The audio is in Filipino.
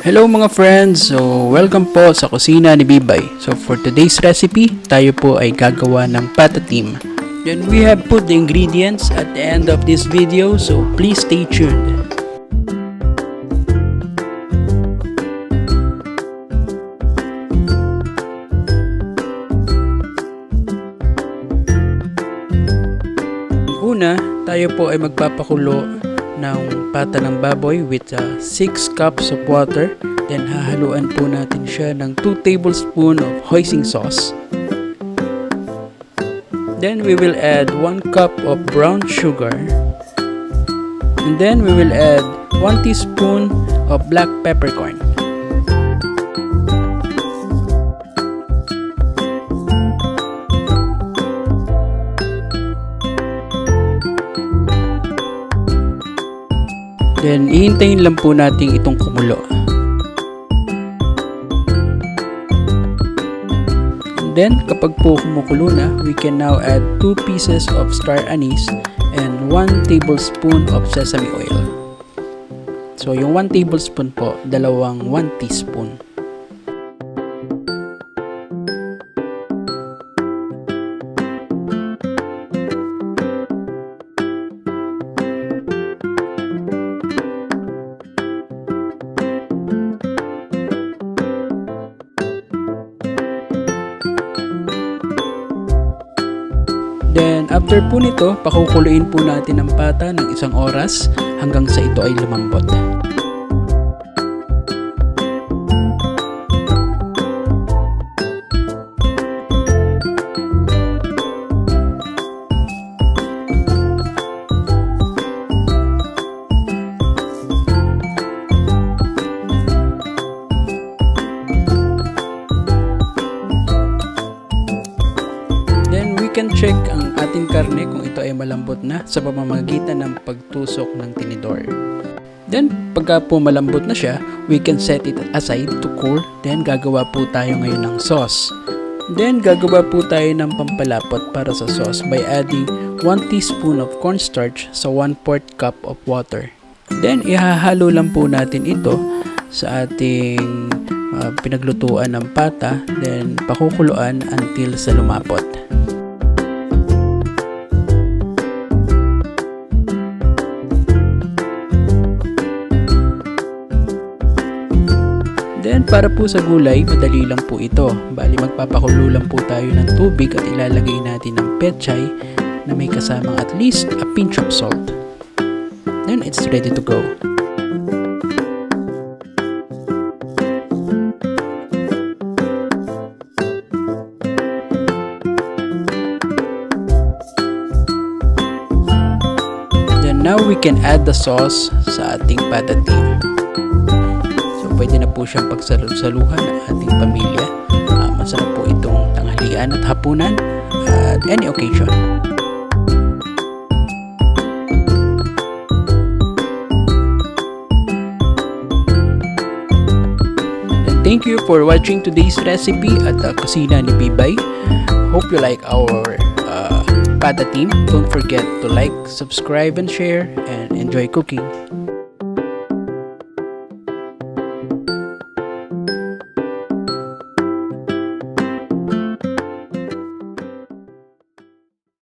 Hello mga friends! So, welcome po sa kusina ni Bibay. So, for today's recipe, tayo po ay gagawa ng patatim. Then, we have put the ingredients at the end of this video, so please stay tuned. Una, tayo po ay magpapakulo ng pata ng baboy with 6 cups of water. Then hahaluan po natin siya ng 2 tablespoons of hoisin sauce. Then we will add 1 cup of brown sugar. And then we will add 1 teaspoon of black peppercorn. Then, ihintayin lang po natin itong kumulo. And then, kapag po kumukulo na, we can now add 2 pieces of star anise and 1 tablespoon of sesame oil. So, yung 1 tablespoon po, dalawang 1 teaspoon. Then, after po nito, pakukuluin po natin ang pata ng 1 oras hanggang sa ito ay lumambot. Can check ang ating karne kung ito ay malambot na sa pamamagitan ng pagtusok ng tinidor. Then, pagka po malambot na siya, we can set it aside to cool. Then, gagawa po tayo ngayon ng sauce. Then, gagawa po tayo ng pampalapot para sa sauce by adding 1 teaspoon of cornstarch sa 1/4 cup of water. Then, ihahalo lang po natin ito sa ating pinaglutuan ng pata. Then, pakukuluan until sa lumapot. Then, para po sa gulay, madali lang po ito. Bali, magpapakulo lang po tayo ng tubig at ilalagay natin ng petchay na may kasamang at least a pinch of salt. Then, it's ready to go. Then, now we can add the sauce sa ating patatim. Pwede na po siyang pagsalusaluhan ng ating pamilya. Masarap po itong tanghalian at hapunan at any occasion. And thank you for watching today's recipe at the kusina ni Bibay. Hope you like our pata team. Don't forget to like, subscribe, and share, and enjoy cooking.